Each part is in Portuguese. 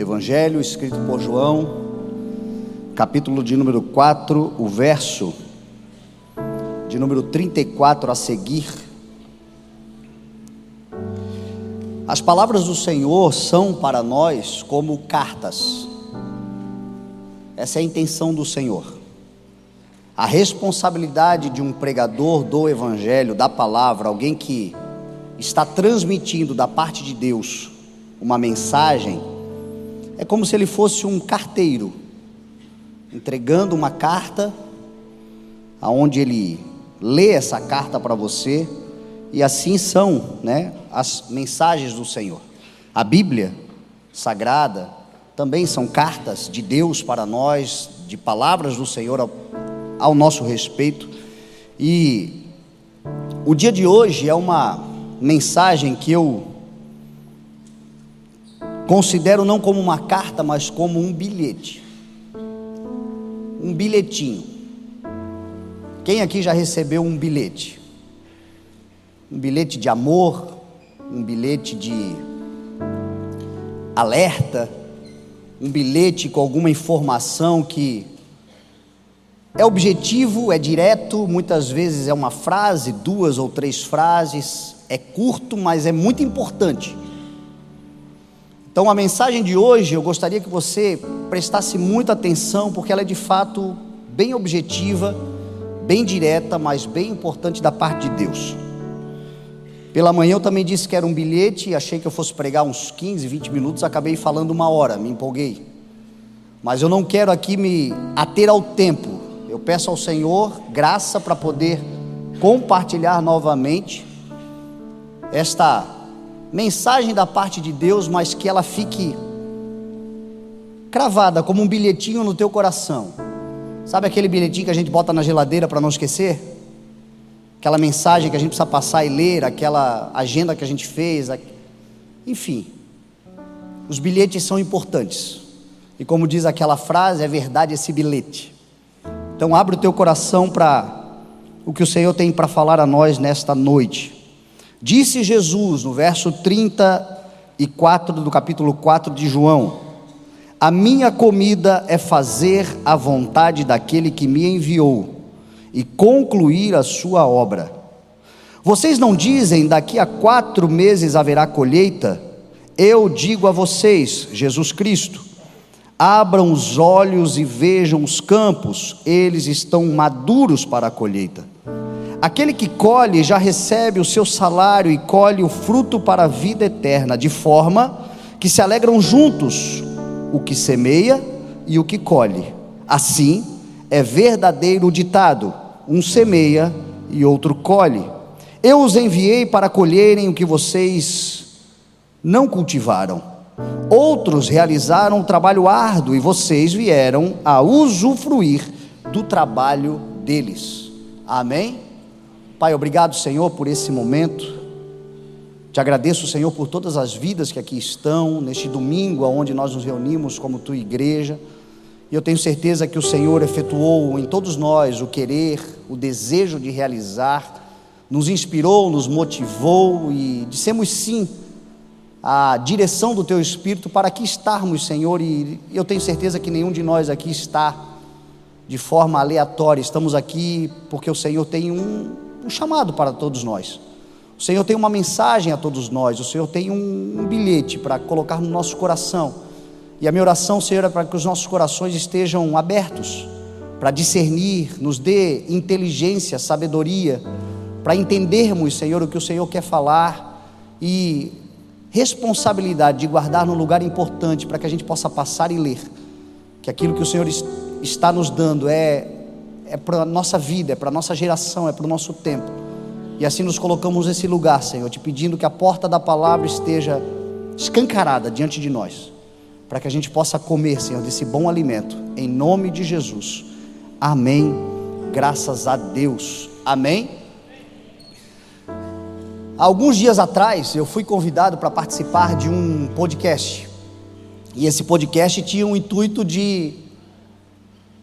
Evangelho escrito por João, capítulo de número 4, o verso de número 34 a seguir. As palavras do Senhor são para nós como cartas. Essa é a intenção do Senhor. A responsabilidade de um pregador do Evangelho, da palavra, alguém que está transmitindo da parte de Deus uma mensagem, é como se ele fosse um carteiro, entregando uma carta, aonde ele lê essa carta para você, e assim são, as mensagens do Senhor. A Bíblia Sagrada também são cartas de Deus para nós, de palavras do Senhor ao nosso respeito. E o dia de hoje é uma mensagem que eu considero não como uma carta, mas como um bilhete, um bilhetinho. Quem aqui já recebeu um bilhete? Um bilhete de amor, um bilhete de alerta, um bilhete com alguma informação que é objetivo, é direto, muitas vezes é uma frase, 2 ou 3 frases, é curto, mas é muito importante. Então a mensagem de hoje, eu gostaria que você prestasse muita atenção, porque ela é de fato bem objetiva, bem direta, mas bem importante da parte de Deus. Pela manhã eu também disse que era um bilhete, achei que eu fosse pregar uns 15, 20 minutos, acabei falando 1 hora, me empolguei. Mas eu não quero aqui me ater ao tempo, eu peço ao Senhor graça para poder compartilhar novamente esta mensagem da parte de Deus, mas que ela fique cravada como um bilhetinho no teu coração. Sabe aquele bilhetinho que a gente bota na geladeira para não esquecer? Aquela mensagem que a gente precisa passar e ler, aquela agenda que a gente fez, enfim, os bilhetes são importantes, e como diz aquela frase, é verdade esse bilhete. Então abre o teu coração para o que o Senhor tem para falar a nós nesta noite. Disse Jesus no verso 34 do capítulo 4 de João: a minha comida é fazer a vontade daquele que me enviou e concluir a sua obra. Vocês não dizem, daqui a 4 meses haverá colheita? Eu digo a vocês, Jesus Cristo, abram os olhos e vejam os campos, eles estão maduros para a colheita. Aquele que colhe já recebe o seu salário e colhe o fruto para a vida eterna, de forma que se alegram juntos o que semeia e o que colhe. Assim é verdadeiro o ditado: um semeia e outro colhe. Eu os enviei para colherem o que vocês não cultivaram. Outros realizaram um trabalho árduo e vocês vieram a usufruir do trabalho deles. Amém? Pai, obrigado, Senhor, por esse momento. Te agradeço, Senhor, por todas as vidas que aqui estão, neste domingo, onde nós nos reunimos como tua igreja. E eu tenho certeza que o Senhor efetuou em todos nós o querer, o desejo de realizar, nos inspirou, nos motivou, e dissemos sim à direção do teu Espírito para aqui estarmos, Senhor. E eu tenho certeza que nenhum de nós aqui está de forma aleatória. Estamos aqui porque o Senhor tem um chamado para todos nós. O Senhor tem uma mensagem a todos nós. O Senhor tem um bilhete para colocar no nosso coração. E a minha oração, Senhor, é para que os nossos corações estejam abertos para discernir, nos dê inteligência, sabedoria, para entendermos, Senhor, o que o Senhor quer falar, e responsabilidade de guardar num lugar importante para que a gente possa passar e ler, que aquilo que o Senhor está nos dando é para a nossa vida, é para a nossa geração, é para o nosso tempo. E assim nos colocamos nesse lugar, Senhor, te pedindo que a porta da palavra esteja escancarada diante de nós, para que a gente possa comer, Senhor, desse bom alimento, em nome de Jesus. Amém, graças a Deus, amém. Há alguns dias atrás eu fui convidado para participar de um podcast, e esse podcast tinha o intuito de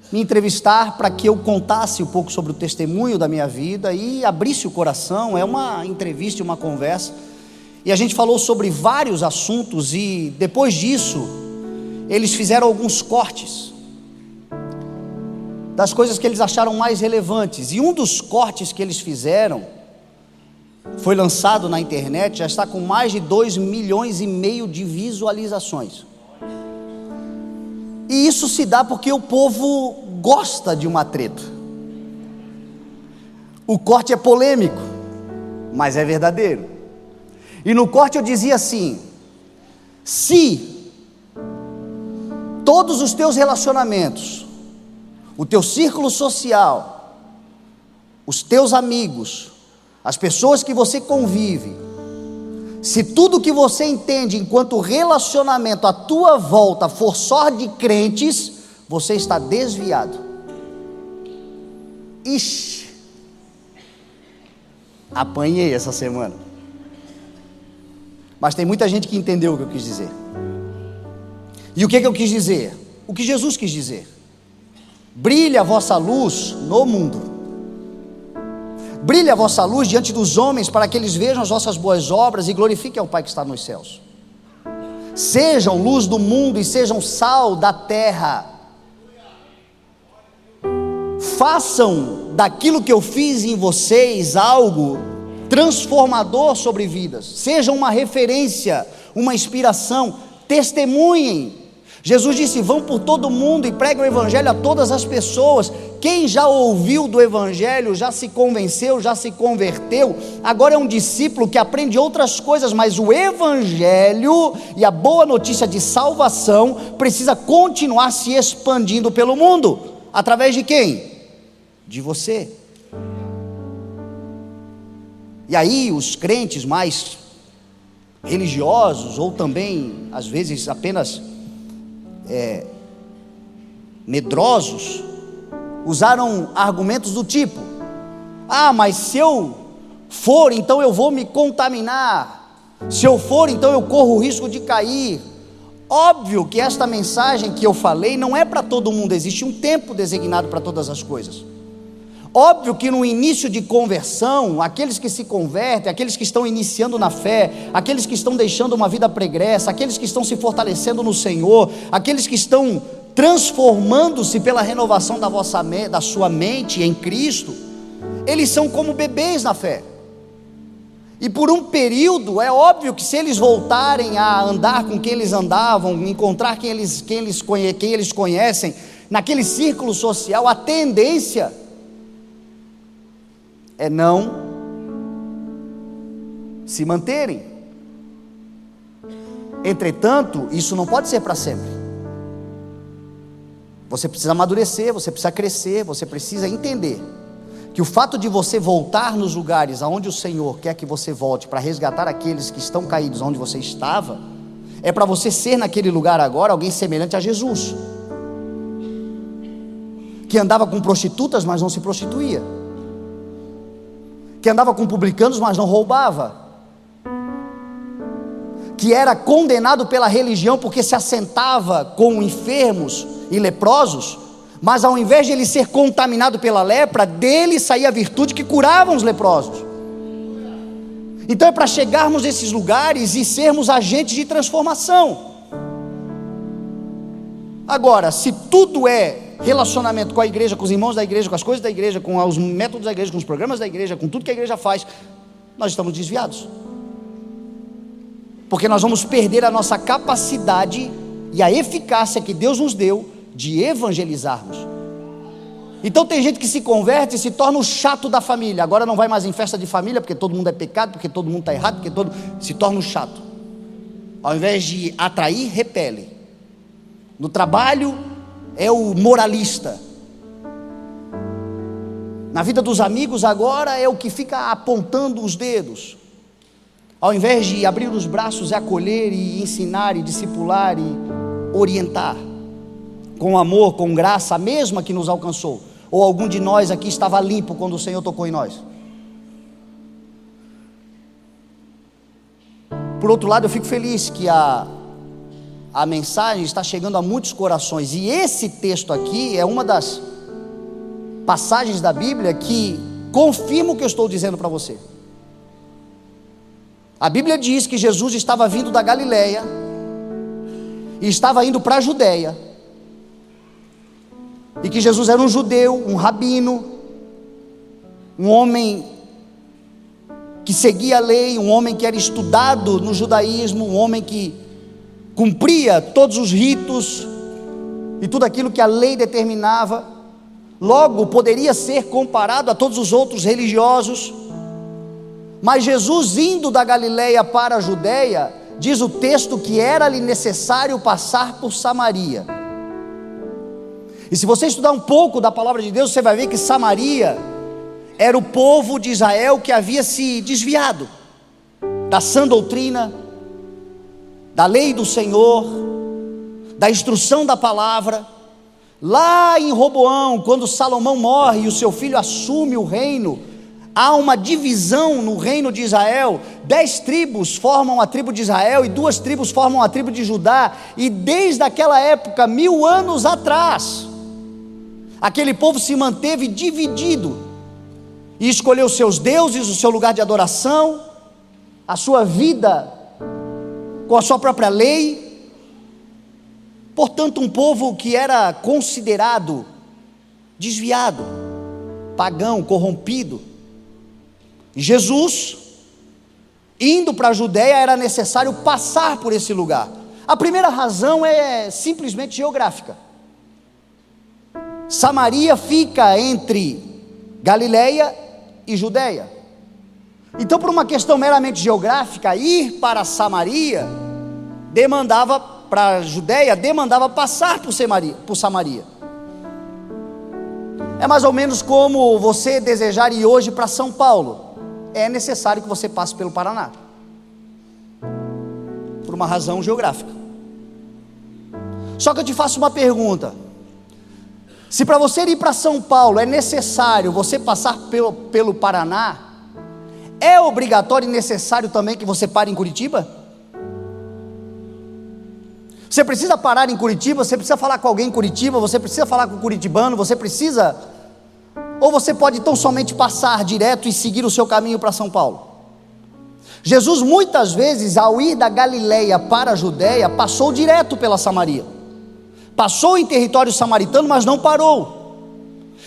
me entrevistar para que eu contasse um pouco sobre o testemunho da minha vida e abrisse o coração. É uma entrevista e uma conversa, e a gente falou sobre vários assuntos, e depois disso eles fizeram alguns cortes das coisas que eles acharam mais relevantes, e um dos cortes que eles fizeram foi lançado na internet, já está com mais de 2,5 milhões de visualizações. E isso se dá porque o povo gosta de uma treta. O corte é polêmico, mas é verdadeiro. E no corte eu dizia assim: se todos os teus relacionamentos, o teu círculo social, os teus amigos, as pessoas que você convive, se tudo que você entende enquanto relacionamento à tua volta for só de crentes, você está desviado. Ixi, apanhei essa semana. Mas tem muita gente que entendeu o que eu quis dizer. E o que eu quis dizer? O que Jesus quis dizer: brilhe a vossa luz no mundo. Brilhe a vossa luz diante dos homens, para que eles vejam as vossas boas obras e glorifiquem ao Pai que está nos céus. Sejam luz do mundo e sejam sal da terra. Façam daquilo que eu fiz em vocês algo transformador sobre vidas. Sejam uma referência, uma inspiração. Testemunhem. Jesus disse: vão por todo mundo e preguem o evangelho a todas as pessoas. Quem já ouviu do evangelho, já se convenceu, já se converteu, agora é um discípulo que aprende outras coisas, mas o evangelho e a boa notícia de salvação precisa continuar se expandindo pelo mundo. Através de quem? De você. E aí os crentes mais religiosos, ou também às vezes apenas medrosos, usaram argumentos do tipo: ah, mas se eu for, então eu vou me contaminar, se eu for, então eu corro o risco de cair. Óbvio que esta mensagem que eu falei não é para todo mundo, existe um tempo designado para todas as coisas. Óbvio que no início de conversão, aqueles que se convertem, aqueles que estão iniciando na fé, aqueles que estão deixando uma vida pregressa, aqueles que estão se fortalecendo no Senhor, aqueles que estão transformando-se pela renovação da sua mente em Cristo, eles são como bebês na fé. E por um período, é óbvio que se eles voltarem a andar com quem eles andavam, encontrar quem eles conhecem, naquele círculo social, a tendência é não se manterem. Entretanto, isso não pode ser para sempre. Você precisa amadurecer, você precisa crescer, você precisa entender que o fato de você voltar nos lugares aonde o Senhor quer que você volte, para resgatar aqueles que estão caídos onde você estava, é para você ser naquele lugar agora alguém semelhante a Jesus, que andava com prostitutas, mas não se prostituía, que andava com publicanos, mas não roubava, que era condenado pela religião porque se assentava com enfermos e leprosos, mas ao invés de ele ser contaminado pela lepra, dele saía a virtude que curava os leprosos. Então é para chegarmos nesses lugares e sermos agentes de transformação. Agora, se tudo é relacionamento com a igreja, com os irmãos da igreja, com as coisas da igreja, com os métodos da igreja, com os programas da igreja, com tudo que a igreja faz, nós estamos desviados, porque nós vamos perder a nossa capacidade e a eficácia que Deus nos deu de evangelizarmos. Então tem gente que se converte e se torna o chato da família. Agora não vai mais em festa de família, porque todo mundo é pecado, porque todo mundo está errado, se torna o chato. Ao invés de atrair, repele. No trabalho é o moralista. Na vida dos amigos agora é o que fica apontando os dedos. Ao invés de abrir os braços, é acolher e ensinar e discipular e orientar com amor, com graça, a mesma que nos alcançou. Ou algum de nós aqui estava limpo quando o Senhor tocou em nós? Por outro lado, eu fico feliz que a mensagem está chegando a muitos corações, e esse texto aqui é uma das passagens da Bíblia que confirma o que eu estou dizendo para você. A Bíblia diz que Jesus estava vindo da Galileia, e estava indo para a Judéia, e que Jesus era um judeu, um rabino, um homem que seguia a lei, um homem que era estudado no judaísmo, um homem que cumpria todos os ritos e tudo aquilo que a lei determinava, logo poderia ser comparado a todos os outros religiosos. Mas Jesus, indo da Galileia para a Judéia, diz o texto que era-lhe necessário passar por Samaria. E se você estudar um pouco da palavra de Deus, você vai ver que Samaria era o povo de Israel que havia se desviado da sã doutrina, da lei do Senhor, da instrução da palavra. Lá em Roboão, quando Salomão morre e o seu filho assume o reino, há uma divisão no reino de Israel. 10 tribos formam a tribo de Israel e 2 tribos formam a tribo de Judá. E desde aquela época, 1000 anos atrás, aquele povo se manteve dividido e escolheu seus deuses, o seu lugar de adoração, a sua vida com a sua própria lei. Portanto, um povo que era considerado desviado, pagão, corrompido. Jesus, indo para a Judéia, era necessário passar por esse lugar. A primeira razão é simplesmente geográfica. Samaria fica entre Galileia e Judéia. Então, por uma questão meramente geográfica, ir para Samaria demandava, para a Judéia, demandava passar por Samaria. É mais ou menos como você desejar ir hoje para São Paulo. É necessário que você passe pelo Paraná, por uma razão geográfica. Só que eu te faço uma pergunta: se para você ir para São Paulo é necessário você passar pelo Paraná, é obrigatório e necessário também que você pare em Curitiba? Você precisa parar em Curitiba, você precisa falar com alguém em Curitiba, você precisa falar com o curitibano, você precisa... Ou você pode tão somente passar direto e seguir o seu caminho para São Paulo? Jesus muitas vezes, ao ir da Galileia para a Judéia, passou direto pela Samaria, passou em território samaritano, mas não parou.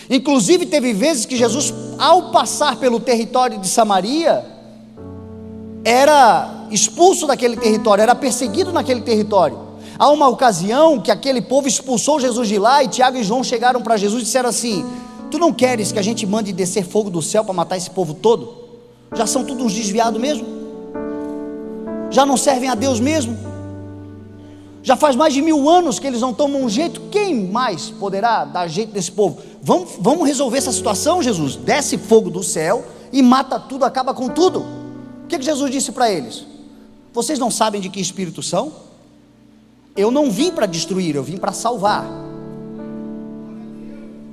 Inclusive teve vezes que Jesus, ao passar pelo território de Samaria, era expulso daquele território, era perseguido naquele território. Há uma ocasião que aquele povo expulsou Jesus de lá, e Tiago e João chegaram para Jesus e disseram assim: tu não queres que a gente mande descer fogo do céu para matar esse povo todo? Já são todos uns desviados mesmo? Já não servem a Deus mesmo? Já faz mais de 1000 anos que eles não tomam um jeito. Quem mais poderá dar jeito desse povo? Vamos resolver essa situação, Jesus. Desce fogo do céu e mata tudo, acaba com tudo. O que Jesus disse para eles? Vocês não sabem de que espírito são? Eu não vim para destruir, eu vim para salvar.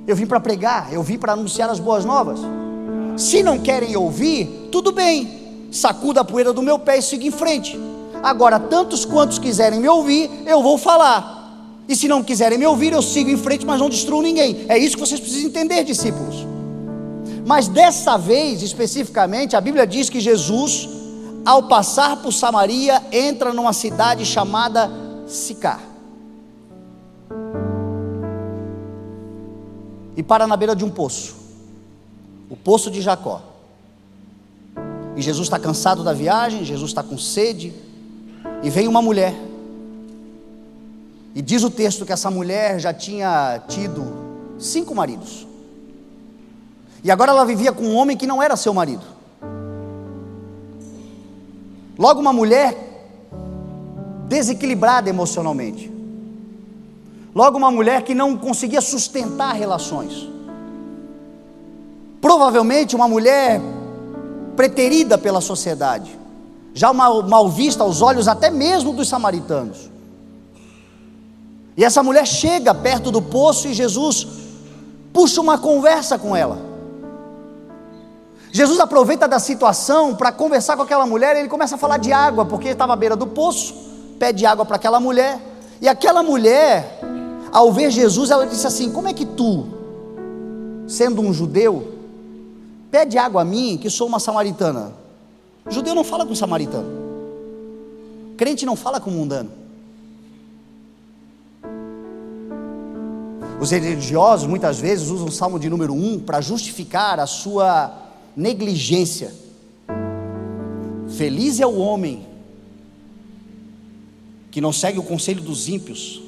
Eu vim para pregar, eu vim para anunciar as boas novas. Se não querem ouvir, tudo bem, sacuda a poeira do meu pé e siga em frente. Agora, tantos quantos quiserem me ouvir, eu vou falar. E se não quiserem me ouvir, eu sigo em frente, mas não destruo ninguém. É isso que vocês precisam entender, discípulos. Mas dessa vez, especificamente, a Bíblia diz que Jesus, ao passar por Samaria, entra numa cidade chamada Sicar, e para na beira de um poço, o poço de Jacó. E Jesus está cansado da viagem, Jesus está com sede, e vem uma mulher, e diz o texto que essa mulher já tinha tido 5 maridos, e agora ela vivia com um homem que não era seu marido. Logo, uma mulher desequilibrada emocionalmente, logo uma mulher que não conseguia sustentar relações, provavelmente uma mulher preterida pela sociedade, já mal vista aos olhos até mesmo dos samaritanos. E essa mulher chega perto do poço e Jesus puxa uma conversa com ela. Jesus aproveita da situação para conversar com aquela mulher. Ele começa a falar de água, porque ele estava à beira do poço, pede água para aquela mulher, e aquela mulher, ao ver Jesus, ela disse assim: como é que tu, sendo um judeu, pede água a mim, que sou uma samaritana? Judeu não fala com samaritano, crente não fala com mundano. Os religiosos muitas vezes usam o Salmo de número 1 para justificar a sua negligência. Feliz é o homem que não segue o conselho dos ímpios,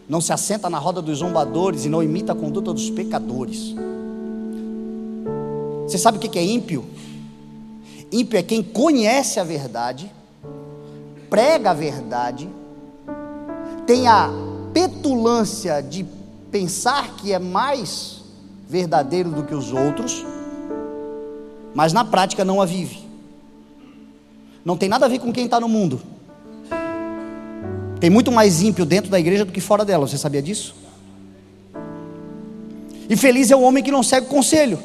não se assenta na roda dos zombadores e não imita a conduta dos pecadores. Você sabe o que é ímpio? Ímpio é quem conhece a verdade, prega a verdade, tem a petulância de pensar que é mais verdadeiro do que os outros, mas na prática não a vive. Não tem nada a ver com quem está no mundo. Tem muito mais ímpio dentro da igreja do que fora dela, você sabia disso? E feliz é o homem que não segue o conselho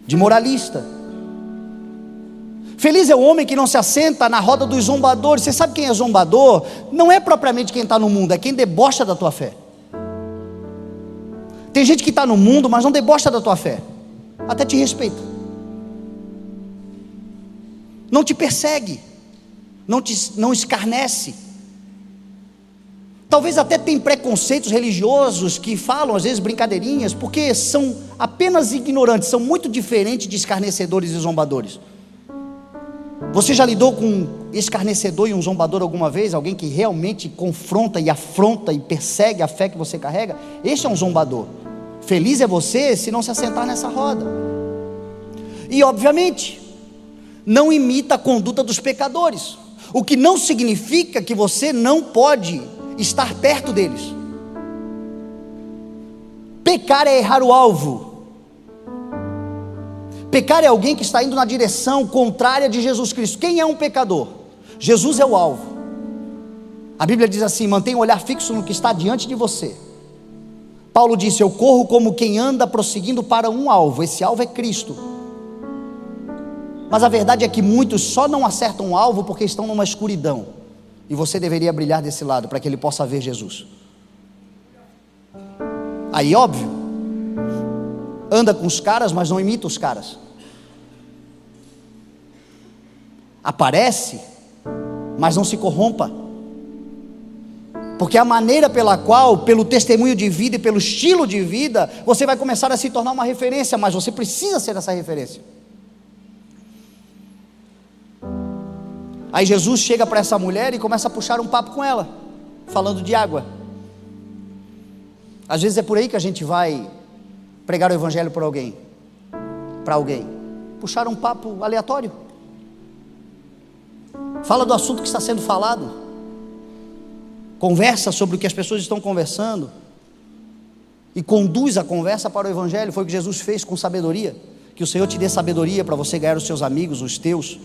de moralista. Feliz é o homem que não se assenta na roda dos zombadores. Você sabe quem é zombador? Não é propriamente quem está no mundo, é quem debocha da tua fé. Tem gente que está no mundo, mas não debocha da tua fé, até te respeita, não te persegue, não escarnece. Talvez até tem preconceitos religiosos que falam às vezes brincadeirinhas, porque são apenas ignorantes, são muito diferentes de escarnecedores e zombadores. Você já lidou com um escarnecedor e um zombador alguma vez? Alguém que realmente confronta e afronta e persegue a fé que você carrega? Este é um zombador. Feliz é você se não se assentar nessa roda. E obviamente não imita a conduta dos pecadores, o que não significa que você não pode estar perto deles. Pecar é errar o alvo. Pecar é alguém que está indo na direção contrária de Jesus Cristo. Quem é um pecador? Jesus é o alvo. A Bíblia diz assim: mantenha o olhar fixo no que está diante de você. Paulo disse: eu corro como quem anda prosseguindo para um alvo. Esse alvo é Cristo. Mas a verdade é que muitos só não acertam o alvo porque estão numa escuridão, e você deveria brilhar desse lado para que ele possa ver Jesus. Aí óbvio, anda com os caras, mas não imita os caras. Aparece, mas não se corrompa, porque a maneira pela qual, pelo testemunho de vida e pelo estilo de vida, você vai começar a se tornar uma referência, mas você precisa ser essa referência. Aí Jesus chega para essa mulher e começa a puxar um papo com ela, falando de água. Às vezes é por aí que a gente vai pregar o evangelho para alguém, puxar um papo aleatório, fala do assunto que está sendo falado, conversa sobre o que as pessoas estão conversando, e conduz a conversa para o evangelho. Foi o que Jesus fez com sabedoria. Que o Senhor te dê sabedoria para você ganhar os seus amigos, os teus.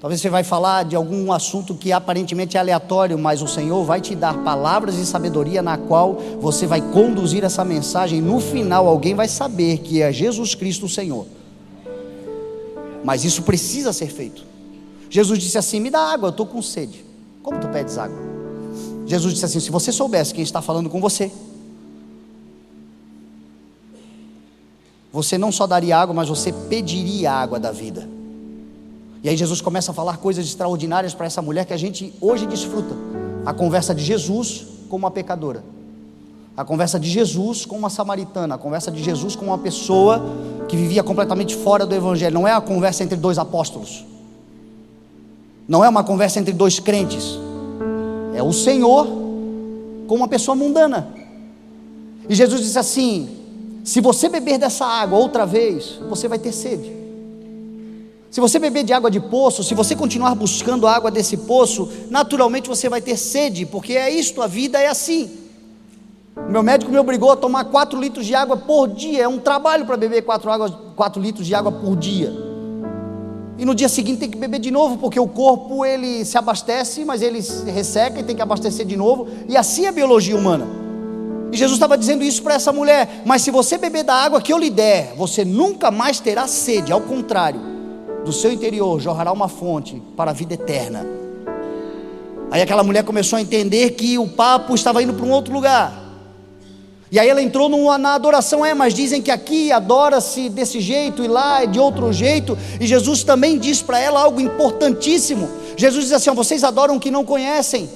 Talvez você vai falar de algum assunto que aparentemente é aleatório, mas o Senhor vai te dar palavras de sabedoria na qual você vai conduzir essa mensagem. No final alguém vai saber que é Jesus Cristo o Senhor. Mas isso precisa ser feito. Jesus disse assim: me dá água, eu estou com sede. Como tu pedes água? Jesus disse assim: se você soubesse quem está falando com você, você não só daria água, mas você pediria a água da vida. E aí Jesus começa a falar coisas extraordinárias para essa mulher que a gente hoje desfruta. A conversa de Jesus com uma pecadora, a conversa de Jesus com uma samaritana, a conversa de Jesus com uma pessoa que vivia completamente fora do evangelho. Não é uma conversa entre dois apóstolos, não é uma conversa entre dois crentes, é o Senhor com uma pessoa mundana. E Jesus disse assim: se você beber dessa água outra vez, você vai ter sede. Se você beber de água de poço, se você continuar buscando a água desse poço, naturalmente você vai ter sede, porque é isto, a vida é assim. Meu médico me obrigou a tomar 4 litros de água por dia. É um trabalho para beber 4 litros de água por dia. E no dia seguinte tem que beber de novo, porque o corpo ele se abastece, mas ele se resseca e tem que abastecer de novo. E assim é a biologia humana. E Jesus estava dizendo isso para essa mulher: mas se você beber da água que eu lhe der, você nunca mais terá sede. Ao contrário, do seu interior jorrará uma fonte para a vida eterna. Aí aquela mulher começou a entender que o papo estava indo para um outro lugar. E aí ela entrou na adoração. Mas dizem que aqui adora-se desse jeito e lá é de outro jeito. E Jesus também diz para ela algo importantíssimo. Jesus diz assim: vocês adoram o que não conhecem.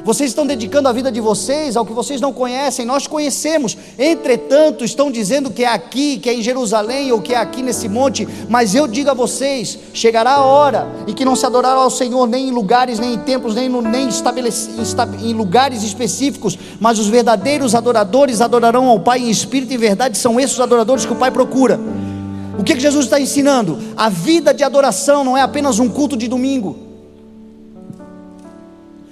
Vocês estão dedicando a vida de vocês ao que vocês não conhecem. Nós conhecemos, entretanto estão dizendo que é aqui, que é em Jerusalém, ou que é aqui nesse monte. Mas eu digo a vocês, chegará a hora em que não se adorará ao Senhor nem em lugares, nem em templos, nem em lugares específicos, mas os verdadeiros adoradores adorarão ao Pai em espírito e em verdade. São esses os adoradores que o Pai procura. O que Jesus está ensinando? A vida de adoração não é apenas um culto de domingo.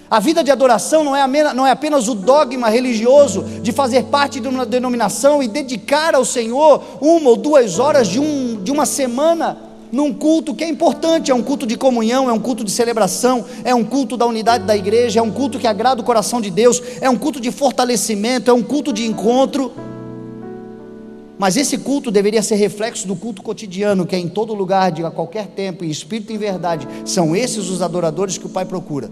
A vida de adoração não é apenas o dogma religioso de fazer parte de uma denominação e dedicar ao Senhor 1 ou 2 horas de uma semana num culto que é importante. É um culto de comunhão, é um culto de celebração, é um culto da unidade da igreja, é um culto que agrada o coração de Deus, é um culto de fortalecimento, é um culto de encontro. Mas esse culto deveria ser reflexo do culto cotidiano, que é em todo lugar, a qualquer tempo, em espírito e em verdade. São esses os adoradores que o Pai procura.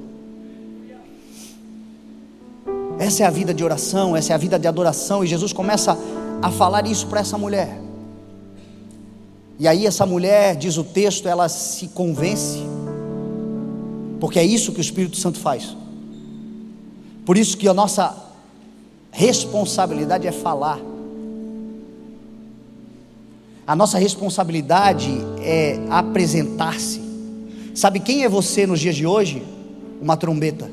Essa é a vida de oração, essa é a vida de adoração. E Jesus começa a falar isso para essa mulher. E aí essa mulher, diz o texto, ela se convence, porque é isso que o Espírito Santo faz. Por isso que a nossa responsabilidade é falar. A nossa responsabilidade é apresentar-se. Sabe quem é você nos dias de hoje? Uma trombeta.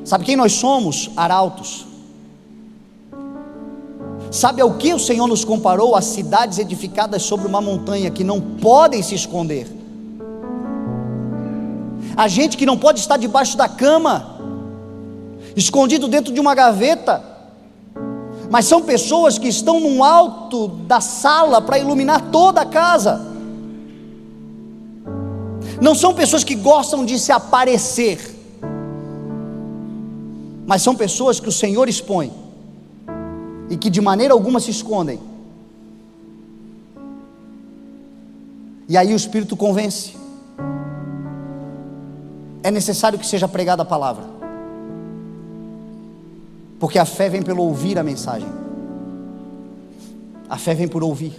Sabe quem nós somos? Arautos. Sabe ao que o Senhor nos comparou? As cidades edificadas sobre uma montanha que não podem se esconder. A gente que não pode estar debaixo da cama, escondido dentro de uma gaveta, mas são pessoas que estão no alto da sala para iluminar toda a casa. Não são pessoas que gostam de se aparecer, mas são pessoas que o Senhor expõe e que de maneira alguma se escondem. E aí o Espírito convence. É necessário que seja pregada a palavra, porque a fé vem pelo ouvir a mensagem. A fé vem por ouvir,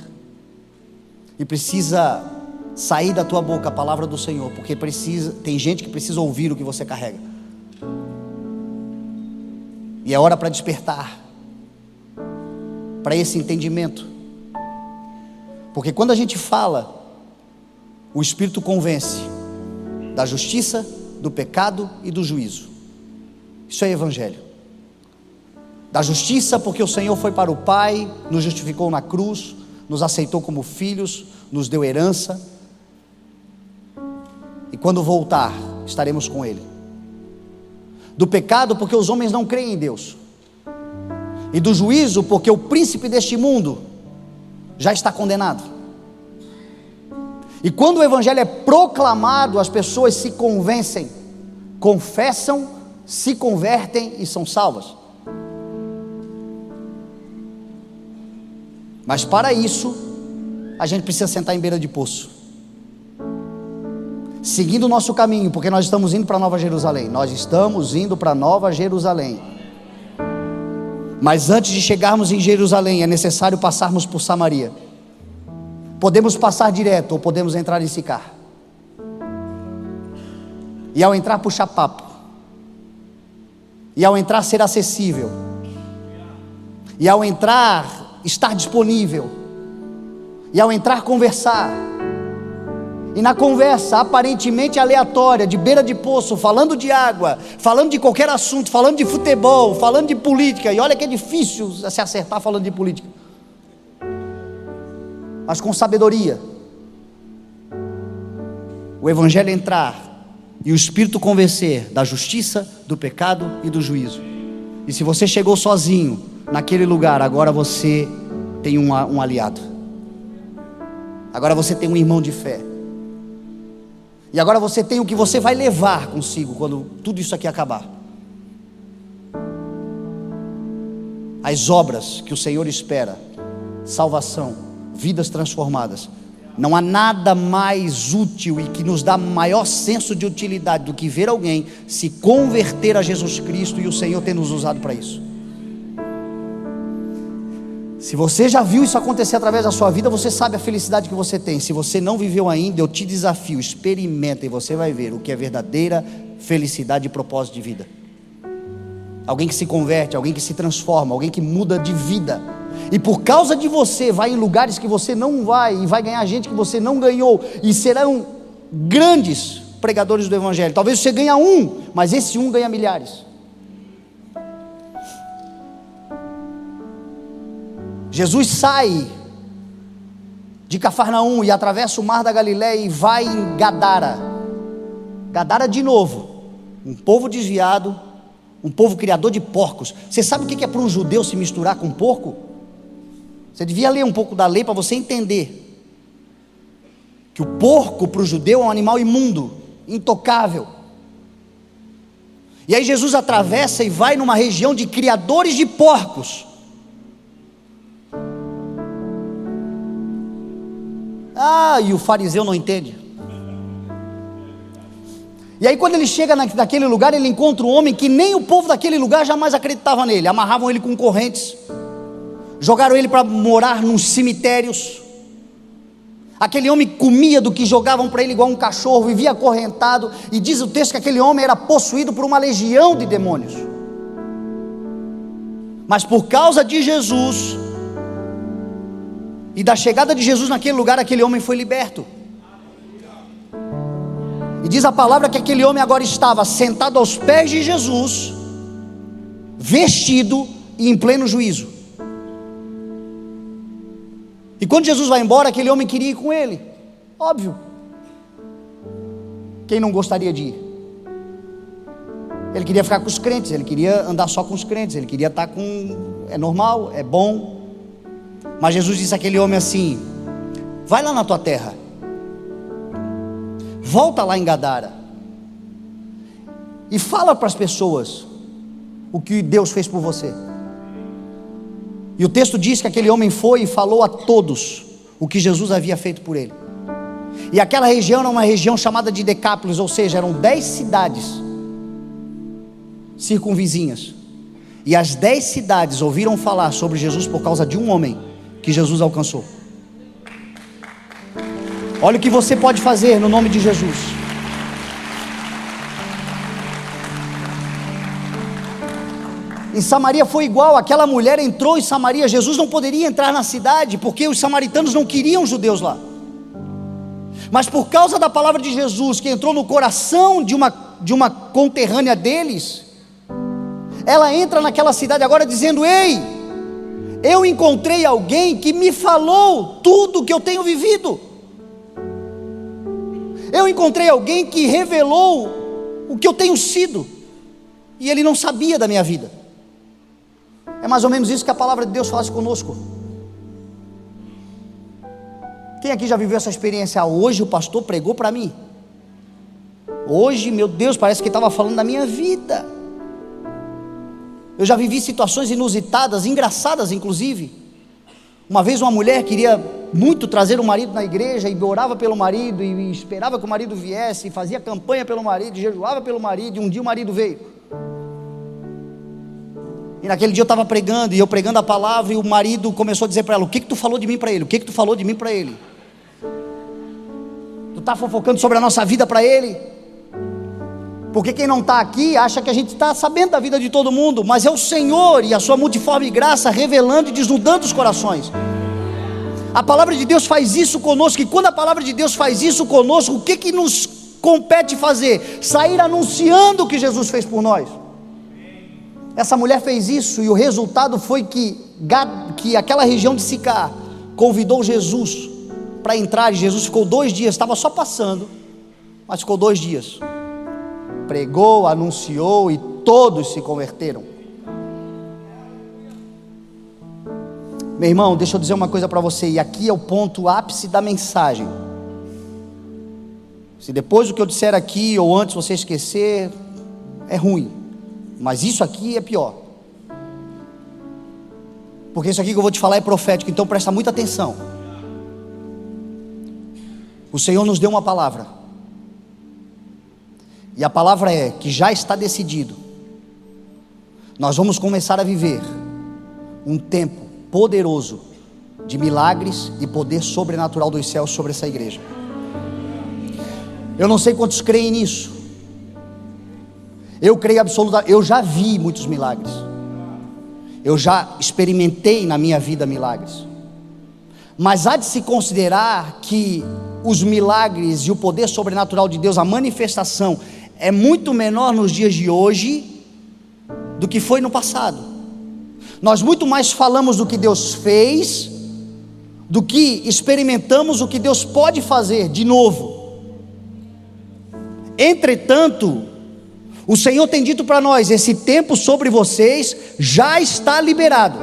e precisa sair da tua boca a palavra do Senhor, porque tem gente que precisa ouvir o que você carrega. E é hora para despertar para esse entendimento, porque quando a gente fala, o Espírito convence da justiça, do pecado e do juízo. Isso é evangelho. Da justiça, porque o Senhor foi para o Pai, nos justificou na cruz, nos aceitou como filhos, nos deu herança, e quando voltar, estaremos com Ele. Do pecado, porque os homens não creem em Deus. E do juízo, porque o príncipe deste mundo já está condenado. E quando o evangelho é proclamado, as pessoas se convencem, confessam, se convertem e são salvas. Mas para isso, a gente precisa sentar em beira de poço, seguindo o nosso caminho, porque nós estamos indo para Nova Jerusalém. Nós estamos indo para Nova Jerusalém. Mas antes de chegarmos em Jerusalém, é necessário passarmos por Samaria. Podemos passar direto ou podemos entrar em Sicar. E ao entrar, puxar papo. E ao entrar, ser acessível. E ao entrar, estar disponível. E ao entrar, conversar. E na conversa aparentemente aleatória, de beira de poço, falando de água, falando de qualquer assunto, falando de futebol, falando de política, e olha que é difícil se acertar falando de política, mas com sabedoria, o evangelho entrar e o Espírito convencer da justiça, do pecado e do juízo. E se você chegou sozinho naquele lugar, agora você tem um aliado, agora você tem um irmão de fé. E agora você tem o que você vai levar consigo quando tudo isso aqui acabar. As obras que o Senhor espera: salvação, vidas transformadas. Não há nada mais útil e que nos dá maior senso de utilidade do que ver alguém se converter a Jesus Cristo, e o Senhor tem nos usado para isso. Se você já viu isso acontecer através da sua vida, você sabe a felicidade que você tem. Se você não viveu ainda, eu te desafio, experimenta e você vai ver o que é verdadeira felicidade e propósito de vida. Alguém que se converte, alguém que se transforma, alguém que muda de vida. E por causa de você, vai em lugares que você não vai, e vai ganhar gente que você não ganhou, e serão grandes pregadores do Evangelho. Talvez você ganhe um, mas esse um ganha milhares. Jesus sai de Cafarnaum e atravessa o mar da Galileia e vai em Gadara. Gadara de novo, um povo desviado, um povo criador de porcos. Você sabe o que é para um judeu se misturar com um porco? Você devia ler um pouco da lei para você entender que o porco para o judeu é um animal imundo, intocável. E aí Jesus atravessa e vai numa região de criadores de porcos. E o fariseu não entende. E aí quando ele chega naquele lugar, ele encontra um homem que nem o povo daquele lugar jamais acreditava nele. Amarravam ele com correntes, jogaram ele para morar nos cemitérios. Aquele homem comia do que jogavam para ele igual um cachorro, vivia acorrentado, e diz o texto que aquele homem era possuído por uma legião de demônios. Mas por causa de Jesus e da chegada de Jesus naquele lugar, aquele homem foi liberto. E diz a palavra que aquele homem agora estava sentado aos pés de Jesus, vestido e em pleno juízo. E quando Jesus vai embora, aquele homem queria ir com ele. Óbvio. Quem não gostaria de ir? Ele queria ficar com os crentes, ele queria andar só com os crentes, ele queria estar com... É normal, é bom. Mas Jesus disse àquele homem assim: vai lá na tua terra, volta lá em Gadara e fala para as pessoas o que Deus fez por você. E o texto diz que aquele homem foi e falou a todos o que Jesus havia feito por ele. E aquela região era uma região chamada de Decápolis, ou seja, eram 10 cidades circunvizinhas. E as 10 cidades ouviram falar sobre Jesus por causa de um homem que Jesus alcançou. Olha o que você pode fazer no nome de Jesus. Em Samaria foi igual, aquela mulher entrou em Samaria. Jesus não poderia entrar na cidade, porque os samaritanos não queriam judeus lá. Mas por causa da palavra de Jesus, que entrou no coração de uma conterrânea deles, ela entra naquela cidade agora dizendo: ei, eu encontrei alguém que me falou tudo que eu tenho vivido. Eu encontrei alguém que revelou o que eu tenho sido, e ele não sabia da minha vida. É mais ou menos isso que a palavra de Deus faz conosco. Quem aqui já viveu essa experiência? Hoje o pastor pregou para mim. Hoje, meu Deus, parece que estava falando da minha vida. Eu já vivi situações inusitadas, engraçadas inclusive. Uma vez uma mulher queria muito trazer o marido na igreja, e orava pelo marido, e esperava que o marido viesse, e fazia campanha pelo marido, e jejuava pelo marido, e um dia o marido veio. E naquele dia eu estava pregando, e eu pregando a palavra, e o marido começou a dizer para ela: o que tu falou de mim para ele? O que tu falou de mim para ele? Tu está fofocando sobre a nossa vida para ele? Porque quem não está aqui acha que a gente está sabendo da vida de todo mundo, mas é o Senhor e a sua multiforme graça revelando e desnudando os corações. A palavra de Deus faz isso conosco, e quando a palavra de Deus faz isso conosco, o que nos compete fazer? Sair anunciando o que Jesus fez por nós. Essa mulher fez isso, e o resultado foi que aquela região de Sicar convidou Jesus para entrar, e Jesus ficou 2 dias, estava só passando, mas ficou 2 dias, pregou, anunciou, e todos se converteram. Meu irmão, deixa eu dizer uma coisa para você, e aqui é o ponto ápice da mensagem. Se depois do que eu disser aqui, ou antes você esquecer, é ruim. Mas isso aqui é pior, porque isso aqui que eu vou te falar é profético, então presta muita atenção. O Senhor nos deu uma palavra, e a palavra é que já está decidido. Nós vamos começar a viver um tempo poderoso de milagres e poder sobrenatural dos céus sobre essa igreja. Eu não sei quantos creem nisso. Eu creio absolutamente. Eu já vi muitos milagres. Eu já experimentei na minha vida milagres. Mas há de se considerar que os milagres e o poder sobrenatural de Deus, a manifestação, é muito menor nos dias de hoje do que foi no passado. Nós muito mais falamos do que Deus fez do que experimentamos o que Deus pode fazer de novo. Entretanto, o Senhor tem dito para nós: esse tempo sobre vocês já está liberado.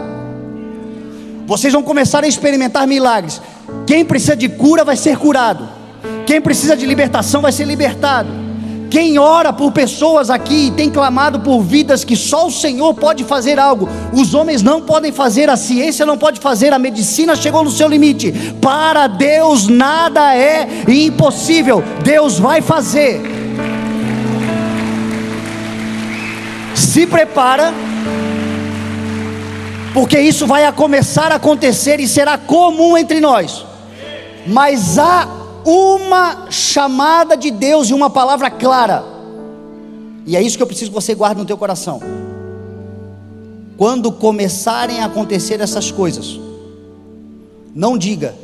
Vocês vão começar a experimentar milagres. Quem precisa de cura vai ser curado. Quem precisa de libertação vai ser libertado. Quem ora por pessoas aqui e tem clamado por vidas que só o Senhor pode fazer algo, os homens não podem fazer, a ciência não pode fazer, a medicina chegou no seu limite. Para Deus nada é impossível. Deus vai fazer. Se prepara, porque isso vai começar a acontecer e será comum entre nós. Mas há uma chamada de Deus e uma palavra clara, e é isso que eu preciso que você guarde no teu coração. Quando começarem a acontecer essas coisas, não diga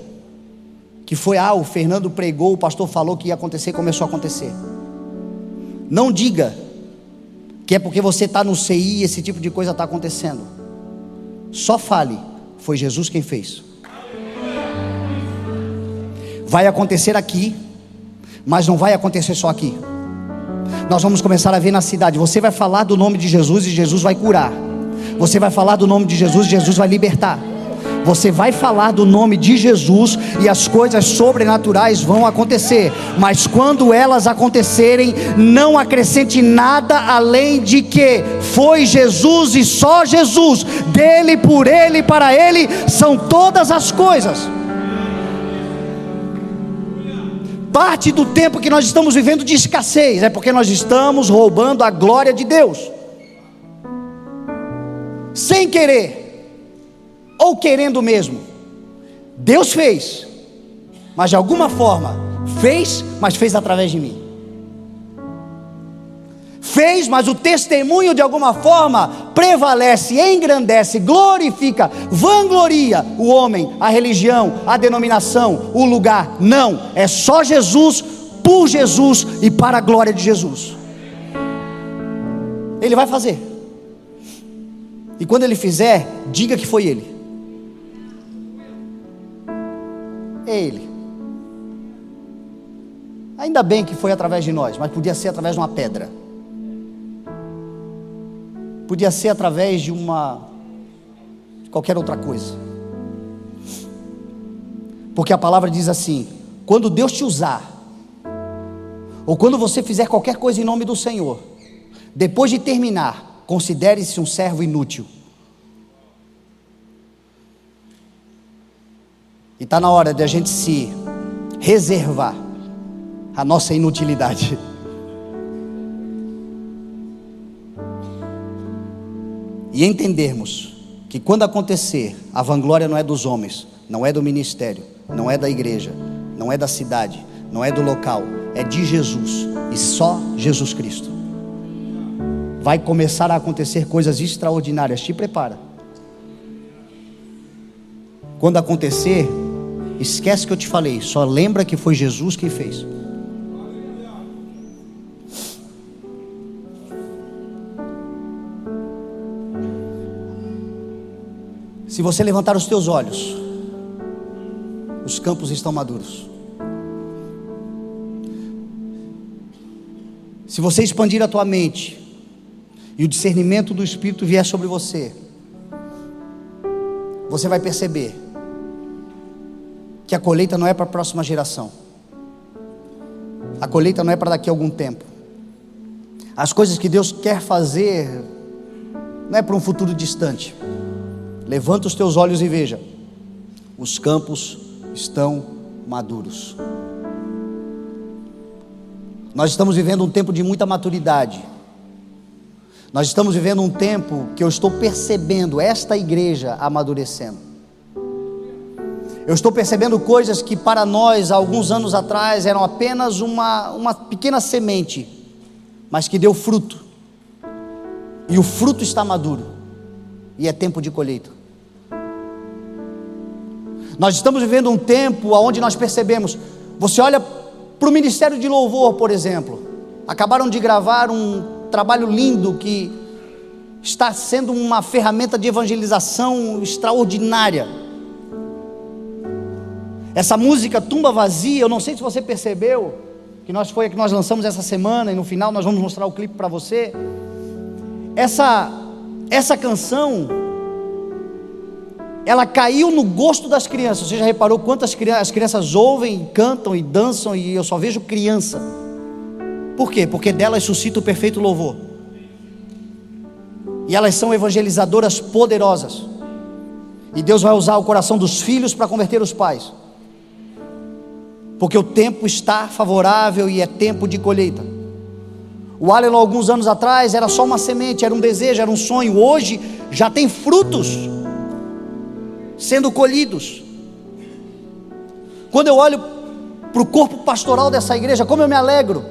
que foi, o Fernando pregou, o pastor falou que ia acontecer e começou a acontecer. Não diga que é porque você está no CI e esse tipo de coisa está acontecendo. Só fale: foi Jesus quem fez. Vai acontecer aqui, mas não vai acontecer só aqui. Nós vamos começar a ver na cidade. Você vai falar do nome de Jesus e Jesus vai curar. Você vai falar do nome de Jesus e Jesus vai libertar. Você vai falar do nome de Jesus e as coisas sobrenaturais vão acontecer. Mas quando elas acontecerem, não acrescente nada além de que foi Jesus e só Jesus. Dele, por Ele, para Ele são todas as coisas. Parte do tempo que nós estamos vivendo de escassez é porque nós estamos roubando a glória de Deus, sem querer, ou querendo mesmo. Deus fez, mas de alguma forma fez, mas fez através de mim. Fez, mas o testemunho de alguma forma prevalece, engrandece, glorifica, vangloria o homem, a religião, a denominação, o lugar. Não, é só Jesus, por Jesus e para a glória de Jesus. Ele vai fazer. E quando Ele fizer, diga que foi Ele. É Ele. Ainda bem que foi através de nós, mas podia ser através de uma pedra. Podia ser através de qualquer outra coisa. Porque a palavra diz assim: quando Deus te usar, ou quando você fizer qualquer coisa em nome do Senhor, depois de terminar, considere-se um servo inútil. E está na hora de a gente se reservar a nossa inutilidade. E entendermos que quando acontecer, a vanglória não é dos homens, não é do ministério, não é da igreja, não é da cidade, não é do local, é de Jesus e só Jesus Cristo. Vai começar a acontecer coisas extraordinárias. Te prepara. Quando acontecer, esquece que eu te falei, só lembra que foi Jesus quem fez. Se você levantar os teus olhos, os campos estão maduros. Se você expandir a tua mente e o discernimento do Espírito vier sobre você, você vai perceber que a colheita não é para a próxima geração. A colheita não é para daqui a algum tempo. As coisas que Deus quer fazer não é para um futuro distante. Levanta os teus olhos e veja: os campos estão maduros. Nós estamos vivendo um tempo de muita maturidade. Nós estamos vivendo um tempo que eu estou percebendo esta igreja amadurecendo. Eu estou percebendo coisas que para nós, há alguns anos atrás, eram apenas uma pequena semente, mas que deu fruto, e o fruto está maduro, e é tempo de colheita. Nós estamos vivendo um tempo onde nós percebemos, você olha para o Ministério de Louvor, por exemplo, acabaram de gravar um trabalho lindo, que está sendo uma ferramenta de evangelização extraordinária. Essa música Tumba Vazia, eu não sei se você percebeu, que nós lançamos essa semana, e no final nós vamos mostrar o clipe para você. Essa canção, ela caiu no gosto das crianças. Você já reparou quantas as crianças ouvem, cantam e dançam, e eu só vejo criança? Por quê? Porque delas suscita o perfeito louvor, e elas são evangelizadoras poderosas, e Deus vai usar o coração dos filhos para converter os pais, porque o tempo está favorável e é tempo de colheita. O Allen, alguns anos atrás, era só uma semente, era um desejo, era um sonho. Hoje já tem frutos sendo colhidos. Quando eu olho para o corpo pastoral dessa igreja, como eu me alegro,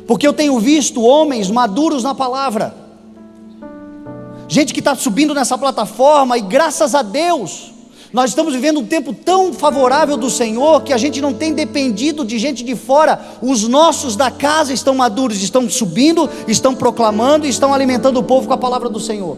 porque eu tenho visto homens maduros na palavra, gente que está subindo nessa plataforma, e graças a Deus, nós estamos vivendo um tempo tão favorável do Senhor, que a gente não tem dependido de gente de fora. Os nossos da casa estão maduros, estão subindo, estão proclamando e estão alimentando o povo com a palavra do Senhor.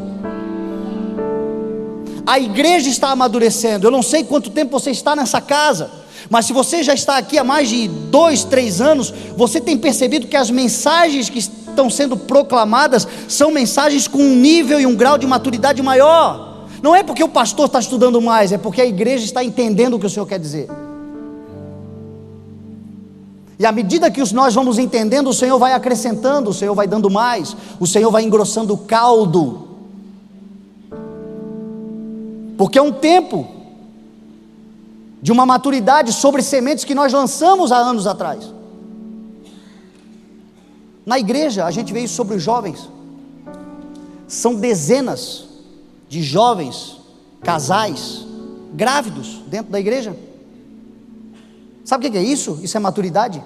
A igreja está amadurecendo. Eu não sei quanto tempo você está nessa casa, mas se você já está aqui há mais de 2, 3 anos, você tem percebido que as mensagens que estão sendo proclamadas são mensagens com um nível e um grau de maturidade maior. Não é porque o pastor está estudando mais, é porque a igreja está entendendo o que o Senhor quer dizer. E à medida que nós vamos entendendo, o Senhor vai acrescentando, o Senhor vai dando mais, o Senhor vai engrossando o caldo, porque é um tempo de uma maturidade sobre sementes que nós lançamos há anos atrás. Na igreja a gente vê isso sobre os jovens. São dezenas de jovens, casais, grávidos dentro da igreja. Sabe o que é isso? Isso é maturidade.